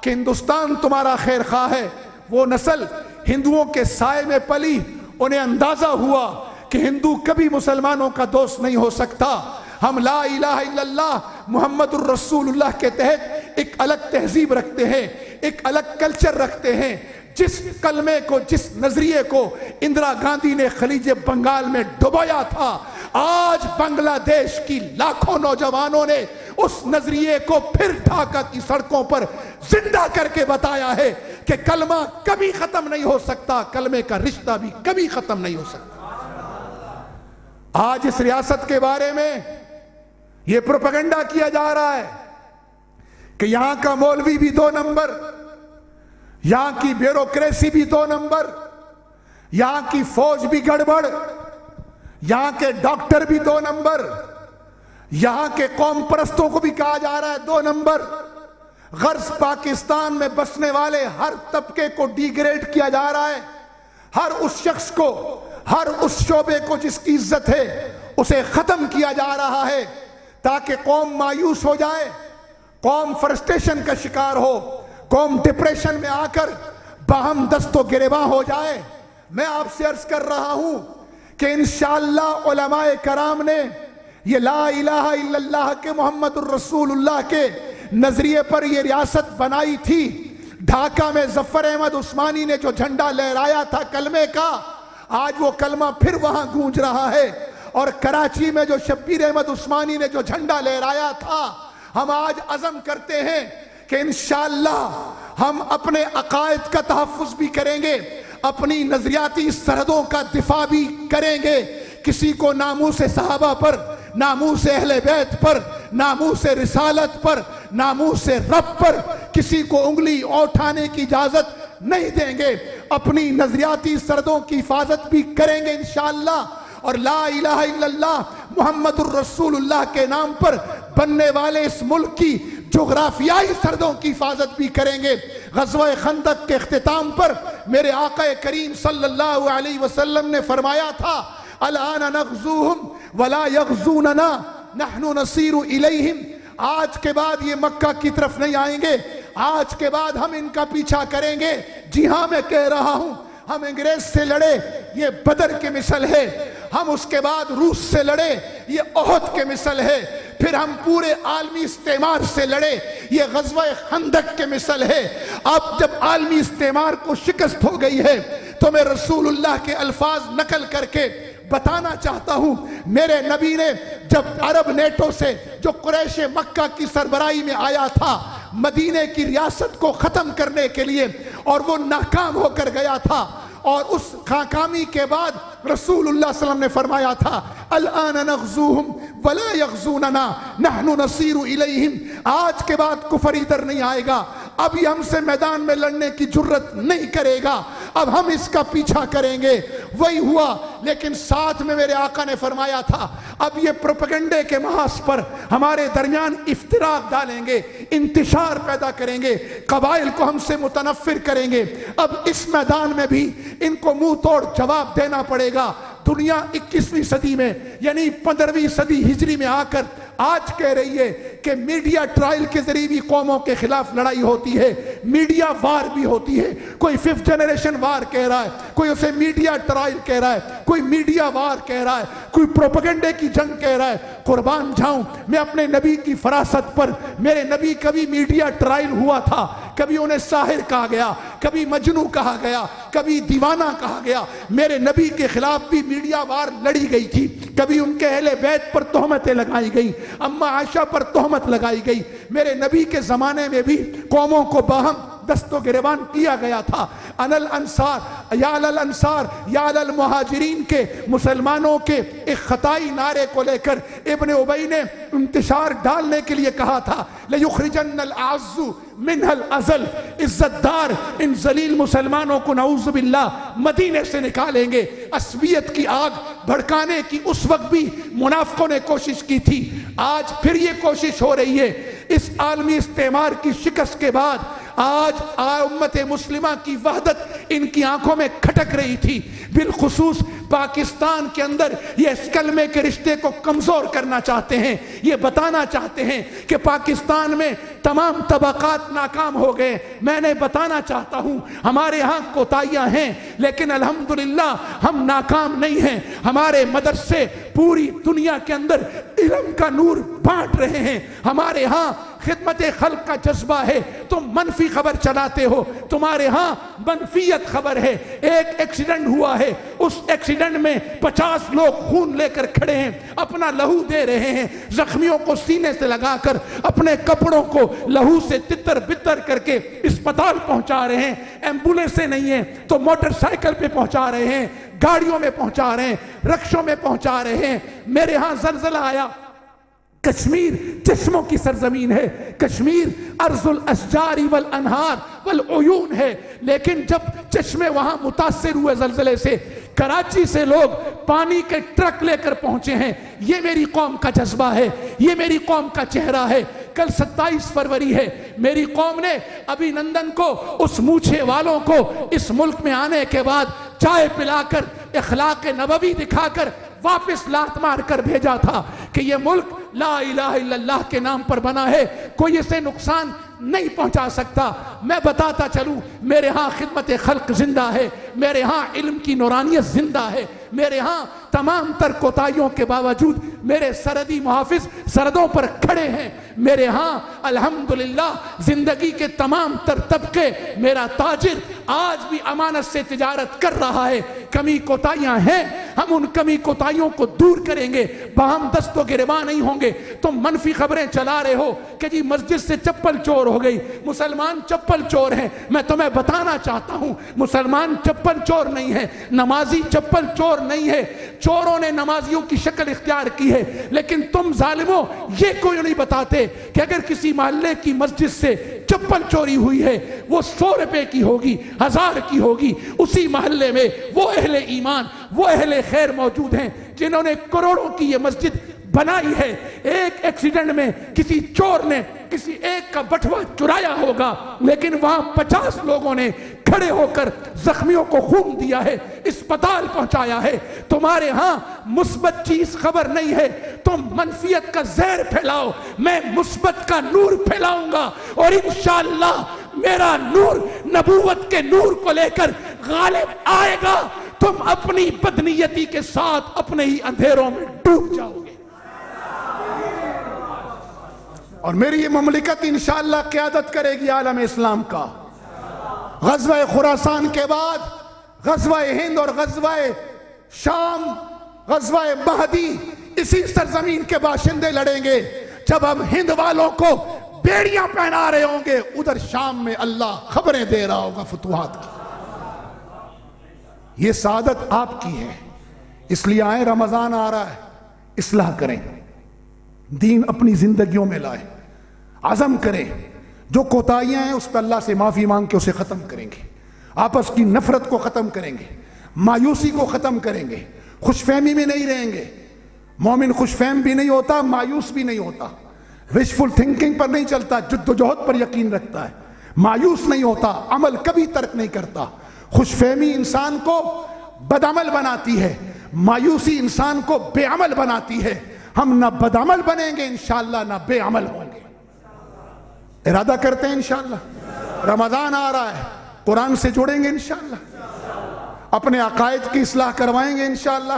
کہ ہندوستان تمہارا خیر خواہ ہے، وہ نسل ہندوؤں کے سائے میں پلی، انہیں اندازہ ہوا کہ ہندو کبھی مسلمانوں کا دوست نہیں ہو سکتا۔ ہم لا الہ الا اللہ محمد الرسول اللہ کے تحت ایک الگ تہذیب رکھتے ہیں، ایک الگ کلچر رکھتے ہیں۔ جس کلمے کو، جس نظریے کو اندرا گاندھی نے خلیج بنگال میں ڈبویا تھا، آج بنگلہ دیش کی لاکھوں نوجوانوں نے اس نظریے کو پھر ڈھاکہ کی سڑکوں پر زندہ کر کے بتایا ہے کہ کلمہ کبھی ختم نہیں ہو سکتا، کلمے کا رشتہ بھی کبھی ختم نہیں ہو سکتا۔ آج اس ریاست کے بارے میں یہ پروپیگنڈا کیا جا رہا ہے کہ یہاں کا مولوی بھی 2 نمبر، یہاں کی بیوروکریسی بھی 2 نمبر، یہاں کی فوج بھی گڑبڑ، یہاں کے ڈاکٹر بھی 2 نمبر، یہاں کے قوم پرستوں کو بھی کہا جا رہا ہے 2 نمبر۔ غرض پاکستان میں بسنے والے ہر طبقے کو ڈی گریڈ کیا جا رہا ہے، ہر اس شخص کو، ہر اس شعبے کو جس کی عزت ہے اسے ختم کیا جا رہا ہے، تاکہ قوم مایوس ہو جائے، قوم فرسٹریشن کا شکار ہو، قوم ڈپریشن میں آ کر باہم دست و گریباں ہو جائے۔ میں آپ سے عرض کر رہا ہوں کہ انشاءاللہ علماء کرام نے یہ لا الہ الا اللہ کے محمد الرسول اللہ کے نظریے پر یہ ریاست بنائی تھی۔ ڈھاکہ میں ظفر احمد عثمانی نے جو جھنڈا لہرایا تھا کلمے کا، آج وہ کلمہ پھر وہاں گونج رہا ہے، اور کراچی میں جو شبیر احمد عثمانی نے جو جھنڈا لہرایا تھا، ہم آج عزم کرتے ہیں کہ انشاءاللہ ہم اپنے عقائد کا تحفظ بھی کریں گے، اپنی نظریاتی سرحدوں کا دفاع بھی کریں گے۔ کسی کو ناموس صحابہ پر، ناموس اہل بیت پر، ناموس رسالت پر، ناموس رب پر کسی کو انگلی اٹھانے کی اجازت نہیں دیں گے۔ اپنی نظریاتی سرحدوں کی حفاظت بھی کریں گے انشاءاللہ، اور لا الہ الا اللہ محمد الرسول اللہ کے نام پر بننے والے اس ملک کی جغرافیائی سرحدوں کی حفاظت بھی کریں گے۔ غزوہ خندق کے اختتام پر میرے آقا کریم صلی اللہ علیہ وسلم نے فرمایا تھا، الآن نغزوہم ولا یغزوننا نحن نصیر الیہم۔ آج کے بعد یہ مکہ کی طرف نہیں آئیں گے، آج کے بعد ہم ان کا پیچھا کریں گے۔ جی ہاں، میں کہہ رہا ہوں، ہم انگریز سے لڑے، یہ بدر کے مثل ہے، ہم اس کے بعد روس سے لڑے، یہ احد کے مثل ہے، پھر ہم پورے عالمی استعمار سے لڑے، یہ غزوہ خندق کے مثل ہے۔ اب جب عالمی استعمار کو شکست ہو گئی ہے تو میں رسول اللہ کے الفاظ نقل کر کے بتانا چاہتا ہوں، میرے نبی نے جب عرب نیٹو سے جو قریش مکہ کی سربراہی میں آیا تھا مدینے کی ریاست کو ختم کرنے کے لیے، اور وہ ناکام ہو کر گیا تھا، اور اس ناکامی کے بعد رسول اللہ صلی اللہ علیہ وسلم نے فرمایا تھا، الآن نغزوہم ولا یغزوننا نحن نصیر الیہم۔ آج کے بعد کفر ادھر نہیں آئے گا، اب یہ ہم سے میدان میں لڑنے کی جرت نہیں کرے گا، اب ہم اس کا پیچھا کریں گے۔ وہی ہوا، لیکن ساتھ میں میرے آقا نے فرمایا تھا، اب یہ پروپیگنڈے کے محاذ پر ہمارے درمیان افتراق ڈالیں گے، انتشار پیدا کریں گے، قبائل کو ہم سے متنفر کریں گے۔ اب اس میدان میں بھی ان کو منہ توڑ جواب دینا پڑے گا۔ دنیا 21ویں صدی میں یعنی 15ویں صدی ہجری میں آ کر آج کہہ رہی ہے کہ میڈیا ٹرائل کے ذریعے بھی قوموں کے خلاف لڑائی ہوتی ہے، میڈیا وار بھی ہوتی ہے۔ کوئی 5th جنریشن وار کہہ رہا ہے، کوئی اسے میڈیا ٹرائل کہہ رہا ہے، کوئی میڈیا وار کہہ رہا ہے، کوئی پروپیگنڈے کی جنگ کہہ رہا ہے۔ قربان جاؤں میں اپنے نبی کی فراست پر، میرے نبی کبھی میڈیا ٹرائل ہوا تھا، کبھی انہیں ساحر کہا گیا، کبھی مجنوں کہا گیا، کبھی دیوانہ کہا گیا۔ میرے نبی کے خلاف بھی میڈیا وار لڑی گئی تھی، کبھی ان کے اہل بیت پر تہمتیں لگائی گئی، اماں عائشہ پر تہمت لگائی گئی۔ میرے نبی کے زمانے میں بھی قوموں کو باہم دست و گریبان کیا گیا تھا۔ ان الانصار یا للانصار یا للمہاجرین کے مسلمانوں کے ایک خطائی نعرے کو لے کر ابن ابی نے انتشار ڈالنے کے لیے کہا تھا، لَيُخْرِجَنَّ الْأَعَزُّ مِنْهَا الْأَذَلُ، عزت دار ان ذلیل مسلمانوں کو نعوذ باللہ مدینے سے نکالیں گے۔ عصبیت کی آگ بھڑکانے کی اس وقت بھی منافقوں نے کوشش کی تھی، آج پھر یہ کوشش ہو رہی ہے۔ اس عالمی استعمار کی شکست کے بعد آج امت مسلمہ کی وحدت ان کی آنکھوں میں کھٹک رہی تھی، بالخصوص پاکستان کے اندر یہ اس کلمے کے رشتے کو کمزور کرنا چاہتے ہیں، یہ بتانا چاہتے ہیں کہ پاکستان میں تمام طبقات ناکام ہو گئے۔ میں نے بتانا چاہتا ہوں ہمارے ہاں کوتاہیاں ہیں لیکن الحمدللہ ہم ناکام نہیں ہیں۔ ہمارے مدرسے پوری دنیا کے اندر علم کا نور بانٹ رہے ہیں۔ ہمارے ہاں خدمت خلق کا جذبہ ہے، تم منفی خبر چلاتے ہو، تمہارے ہاں منفیت خبر ہے۔ ایک ایکسیڈنٹ ہوا ہے، اس ایکسیڈنٹ میں 50 لوگ خون لے کر کھڑے ہیں، اپنا لہو دے رہے ہیں، زخمیوں کو سینے سے لگا کر اپنے کپڑوں کو لہو سے تتر بتر کر کے اسپتال پہنچا رہے ہیں۔ ایمبولینسیں نہیں ہیں تو موٹر سائیکل پہ پہنچا رہے ہیں، گاڑیوں میں پہنچا رہے ہیں، رکشوں میں پہنچا رہے ہیں۔ میرے ہاں زلزلہ آیا، کشمیر چشموں کی سرزمین ہے، کشمیر ارض الاشجار والانہار والعیون ہے، لیکن جب چشمے وہاں متاثر ہوئے زلزلے سے، کراچی سے لوگ پانی کے ٹرک لے کر پہنچے ہیں۔ یہ میری قوم کا جذبہ ہے، یہ میری قوم کا چہرہ ہے۔ کل 27 فروری ہے، میری قوم نے ابھی نندن کو، اس موچھے والوں کو اس ملک میں آنے کے بعد چائے پلا کر، اخلاق نبوی دکھا کر واپس لات مار کر بھیجا تھا کہ یہ ملک لا الہ الا اللہ کے نام پر بنا ہے، کوئی اسے نقصان نہیں پہنچا سکتا۔ میں بتاتا چلوں، میرے ہاں خدمت خلق زندہ ہے، میرے ہاں علم کی نورانیت زندہ ہے، میرے ہاں تمام تر کوتاہیوں کے باوجود میرے سرحدی محافظ سرحدوں پر کھڑے ہیں، میرے ہاں الحمدللہ زندگی کے تمام تر طبقے، میرا تاجر آج بھی امانت سے تجارت کر رہا ہے۔ کمی کوتاہیاں ہیں، ہم ان کمی کوتاہیوں کو دور کریں گے، باہم دست و گریباں نہیں ہوں گے۔ تم منفی خبریں چلا رہے ہو کہ جی مسجد سے چپل چور ہو گئی، مسلمان چپل چور ہیں۔ میں تمہیں بتانا چاہتا ہوں مسلمان چپل چور نہیں ہے، نمازی چپل چور نہیں ہے۔ چوروں نے نمازیوں کی شکل اختیار کی ہے، لیکن تم ظالموں یہ کوئی نہیں بتاتے کہ اگر کسی محلے کی مسجد سے چپل چوری ہوئی ہے وہ 100 روپے کی ہوگی، 1000 کی ہوگی، اسی محلے میں وہ اہل ایمان، وہ اہل خیر موجود ہیں جنہوں نے کروڑوں کی یہ مسجد بنائی ہے۔ ایک ایکسیڈنٹ میں کسی چور نے کسی ایک کا بٹوا چرایا ہوگا، لیکن وہاں 50 لوگوں نے کھڑے ہو کر زخمیوں کو خون دیا ہے، اسپتال پہنچایا ہے۔ تمہارے ہاں مثبت چیز خبر نہیں ہے، تم منفیت کا زہر پھیلاؤ، میں مثبت کا نور پھیلاؤں گا، اور انشاءاللہ میرا نور نبوت کے نور کو لے کر غالب آئے گا۔ تم اپنی بدنیتی کے ساتھ اپنے ہی اندھیروں میں ڈوب جاؤ گے، اور میری یہ مملکت انشاءاللہ قیادت کرے گی عالم اسلام کا۔ غزوہ خراسان کے بعد غزوہ ہند اور غزوہ شام، غزوہ مہدی، اسی سرزمین کے باشندے لڑیں گے۔ جب ہم ہند والوں کو بیڑیاں پہنا رہے ہوں گے، ادھر شام میں اللہ خبریں دے رہا ہوگا فتوحات کی۔ یہ سعادت آپ کی ہے، اس لیے آئیں، رمضان آ رہا ہے، اصلاح کریں، دین اپنی زندگیوں میں لائیں، عزم کریں، جو کوتاہیاں ہیں اس پہ اللہ سے معافی مانگ کے اسے ختم کریں گے، آپس کی نفرت کو ختم کریں گے، مایوسی کو ختم کریں گے، خوش فہمی میں نہیں رہیں گے۔ مومن خوش فہم بھی نہیں ہوتا، مایوس بھی نہیں ہوتا، وشفل تھنکنگ پر نہیں چلتا، جد و جہد پر یقین رکھتا ہے، مایوس نہیں ہوتا، عمل کبھی ترک نہیں کرتا۔ خوش فہمی انسان کو بدعمل بناتی ہے، مایوسی انسان کو بے عمل بناتی ہے۔ ہم نہ بدعمل بنیں گے انشاءاللہ، نہ بے عمل ہوں گے۔ ارادہ کرتے ہیں انشاءاللہ، رمضان آ رہا ہے، قرآن سے جڑیں گے انشاءاللہ، اپنے عقائد کی اصلاح کروائیں گے انشاءاللہ،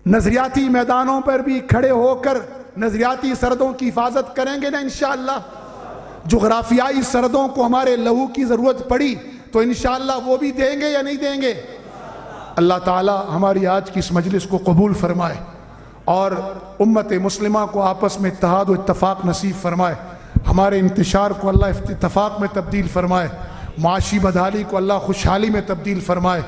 نظریاتی میدانوں پر بھی کھڑے ہو کر نظریاتی سرحدوں کی حفاظت کریں گے نا انشاءاللہ۔ جغرافیائی سرحدوں کو ہمارے لہو کی ضرورت پڑی تو انشاءاللہ وہ بھی دیں گے یا نہیں دیں گے؟ اللہ تعالی ہماری آج کی اس مجلس کو قبول فرمائے اور امت مسلمہ کو آپس میں اتحاد و اتفاق نصیب فرمائے، ہمارے انتشار کو اللہ اتفاق میں تبدیل فرمائے، معاشی بدحالی کو اللہ خوشحالی میں تبدیل فرمائے،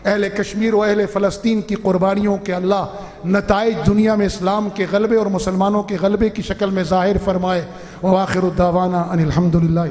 اہل کشمیر و اہل فلسطین کی قربانیوں کے اللہ نتائج دنیا میں اسلام کے غلبے اور مسلمانوں کے غلبے کی شکل میں ظاہر فرمائے۔ وآخر الدعوانا ان الحمدللہ۔